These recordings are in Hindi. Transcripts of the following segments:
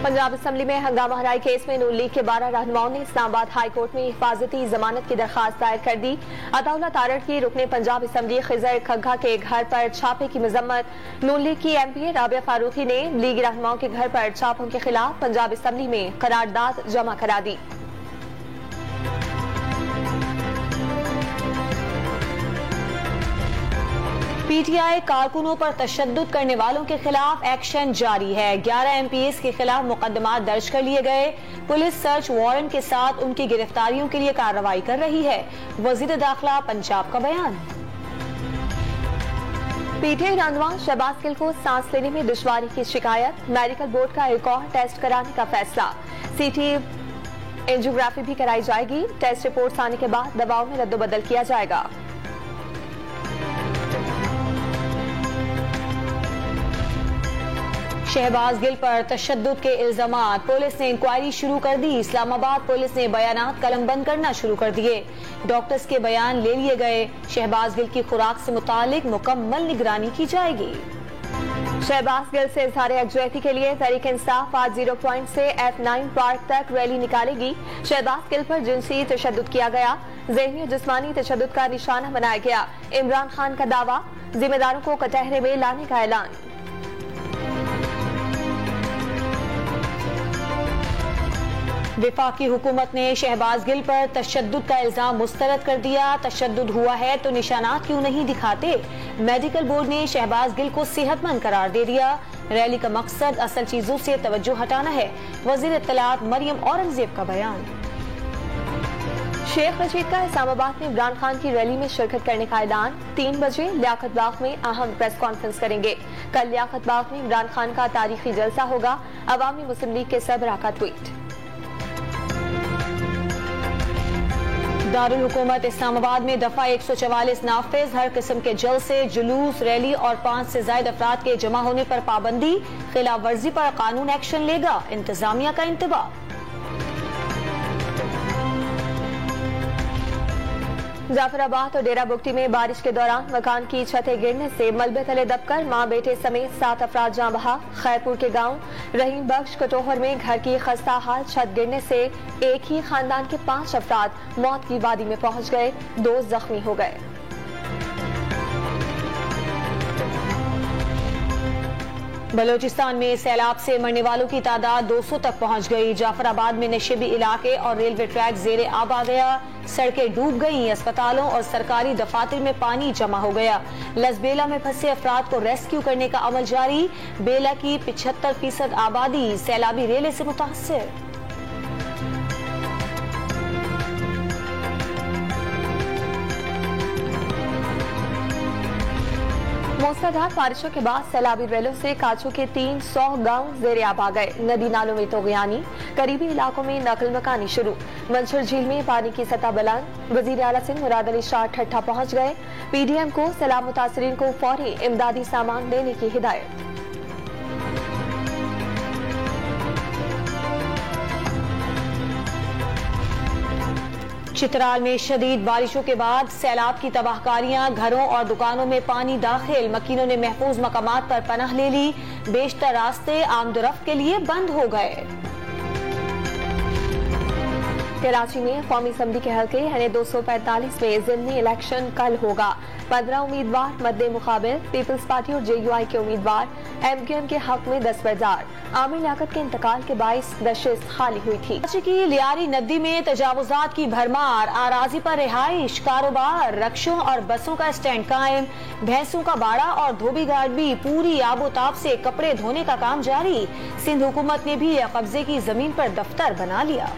पंजाब असम्बली में हंगामा हराई केस में नून लीग के 12 रहनुमाओं ने इस्लामाबाद हाई कोर्ट में हिफाजती जमानत की दरखास्त दायर कर दी। अताउल्लाह तारड़ की रुकने पंजाब असम्बली खिजर खग्गा के घर पर छापे की मजम्मत। नून लीग की MP राबिया फारूकी ने लीगी रहनुमाओं के घर पर छापों के खिलाफ पंजाब असम्बली में करारदाद जमा करा दी। PTI कारकुनों पर तशद्दुद करने वालों के खिलाफ एक्शन जारी है। 11 MPs के खिलाफ मुकदमा दर्ज कर लिए गए। पुलिस सर्च वारंट के साथ उनकी गिरफ्तारियों के लिए कार्रवाई कर रही है। वजीर दाखिला पंजाब का बयान। PTI रहनुमा शहबाज गिल को सांस लेने में दुश्वारी की शिकायत। मेडिकल बोर्ड का एक और टेस्ट कराने का फैसला। CT एंजियोग्राफी भी कराई जाएगी। टेस्ट रिपोर्ट आने के बाद दवाओं में रद्दोबदल किया जाएगा। शहबाज गिल पर तशद्दुद के इल्जामात। पुलिस ने इंक्वायरी शुरू कर दी। इस्लामाबाद पुलिस ने बयानात कलमबंद करना शुरू कर दिए। डॉक्टर्स के बयान ले लिए गए। शहबाज गिल की खुराक से मुतालिक मुकम्मल निगरानी की जाएगी। शहबाज गिल से इजहार यकजहती के लिए तहरीक इंसाफ आज 0 पॉइंट से F9 पार्क तक रैली निकालेगी। शहबाज गिल पर जिनसी तशद्दुद किया गया, ज़हनी और जिस्मानी तशद्दुद का निशाना बनाया गया। इमरान खान का दावा, जिम्मेदारों को कटहरे में लाने का ऐलान। वफाकी हुकूमत ने शहबाज गिल पर तशद्दुद का इल्जाम मुस्तरद कर दिया। तशद्दुद हुआ है तो निशानात क्यों नहीं दिखाते? मेडिकल बोर्ड ने शहबाज गिल को सेहतमंद करार दे दिया। रैली का मकसद असल चीजों से तवज्जो हटाना है। वजीर इत्तलात मरियम औरंगजेब का बयान। शेख रशीद का इस्लामाबाद में इमरान खान की रैली में शिरकत करने का ऐलान। 3 बजे लियाकत बाग में अहम प्रेस कॉन्फ्रेंस करेंगे। कल लियाकत बाग में इमरान खान का तारीखी जलसा होगा। अवामी मुस्लिम लीग के सरबराह का ट्वीट। दारुल हुकूमत इस्लामाबाद में दफा 144 नाफिज। हर किस्म के जलसे, जुलूस, रैली और 5 से ज्यादा अफराद के जमा होने पर पाबंदी। खिलाफ वर्जी पर कानून एक्शन लेगा इंतजामिया का इंतबा। जाफराबाद और डेरा बुगटी में बारिश के दौरान मकान की छतें गिरने से मलबे तले दबकर मां बेटे समेत 7 अफराद जान बहा। खैरपुर के गांव रहीम बख्श कटोहर में घर की खस्ता हाल छत गिरने से एक ही खानदान के 5 अफराद मौत की वादी में पहुंच गए, 2 जख्मी हो गए। बलोचिस्तान में सैलाब से मरने वालों की तादाद 200 तक पहुंच गई। जाफराबाद में नशेबी इलाके और रेलवे ट्रैक जेरे आब आ गया। सड़कें डूब गईं। अस्पतालों और सरकारी दफातर में पानी जमा हो गया। लसबेला में फंसे अफराद को रेस्क्यू करने का अमल जारी। बेला की 75% आबादी सैलाबी रेले से मुतासिर। मूसलाधार बारिशों के बाद सैलाबी रेलों से काचू के 300 गांव जेरे आब आ गए। नदी नालों में तोगयानी, करीबी इलाकों में नकल मकानी शुरू। मंशर झील में पानी की सतह बुलंद। वजीर आला सिंह मुराद अली शाह ठट्ठा पहुंच गए। PDM को सैलाब मुतासरीन को फौरी इमदादी सामान देने की हिदायत। चित्राल में शदीद बारिशों के बाद सैलाब की तबाहकारियां। घरों और दुकानों में पानी दाखिल। मकीनों ने महफूज मकामात पर पनाह ले ली। बेशतर रास्ते आमदोरफ्त के लिए बंद हो गए। कराची में कौमी असम्बली के हल्के यानी 245 में ज़िमनी इलेक्शन कल होगा। 15 उम्मीदवार मद्दे मुकाबिल। पीपल्स पार्टी और JUI के उम्मीदवार MQM के हक में दस्तबरदार। आमिर लियाकत के इंतकाल के बाइस नशिस्त खाली हुई थी। कराची की लियारी नदी में तजावुजात की भरमार। आराजी पर रिहाइश, कारोबार, रक्षों और बसों का स्टैंड कायम। भैंसों का बाड़ा और धोबी घाट भी पूरी आबोताब से कपड़े धोने का काम जारी। सिंध हुकूमत ने भी कब्जे की जमीन पर दफ्तर बना लिया।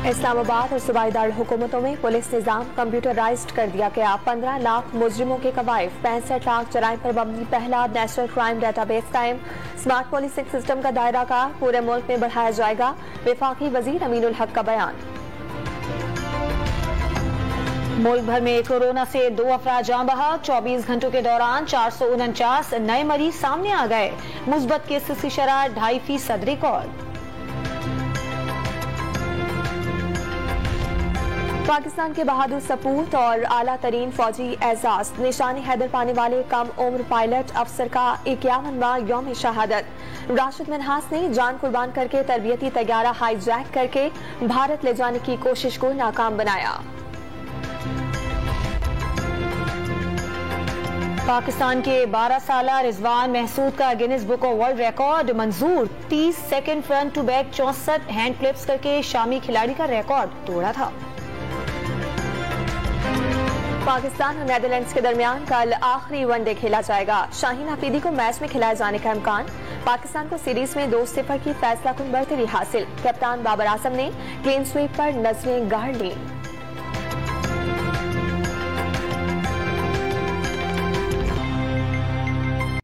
इस्लामाबाद और सूबाई दारुल हुकूमतों में पुलिस निजाम कंप्यूटराइज्ड कर दिया गया। 15 लाख मुजरिमों के कवायद। 65 लाख जराइम पर मबनी पहला नेशनल क्राइम डेटाबेस कायम। स्मार्ट पुलिसिंग सिस्टम का दायरा का पूरे मुल्क में बढ़ाया जाएगा। वफाकी वजीर अमीनुल हक का बयान। मुल्क भर में कोरोना से 2 अफराद जान बहा। 24 घंटों के दौरान 449 नए मरीज सामने आ गए। मुस्बत केसेस की शरह 2.5% रिकॉर्ड। पाकिस्तान के बहादुर सपूत और आला तरीन फौजी एजाज निशानी हैदर पाने वाले कम उम्र पायलट अफसर का 51वां यौम शहादत। राशिद मिन्हास ने जान कुर्बान करके तरबियती तैयारा हाईजैक करके भारत ले जाने की कोशिश को नाकाम बनाया। पाकिस्तान के 12 साला रिजवान महसूद का Guinness book of world record मंजूर। 30 second front to back 64 hand flips करके शामी खिलाड़ी का रिकॉर्ड तोड़ा था। पाकिस्तान और नेदरलैंड्स के दरमियान कल आखिरी वनडे खेला जाएगा। शाहीन अफरीदी को मैच में खिलाए जाने का इम्कान। पाकिस्तान को सीरीज में 2-0 की फैसला कुन बढ़तरी हासिल। कप्तान बाबर आजम ने क्लीन स्वीप पर नजरें गाड़ ली।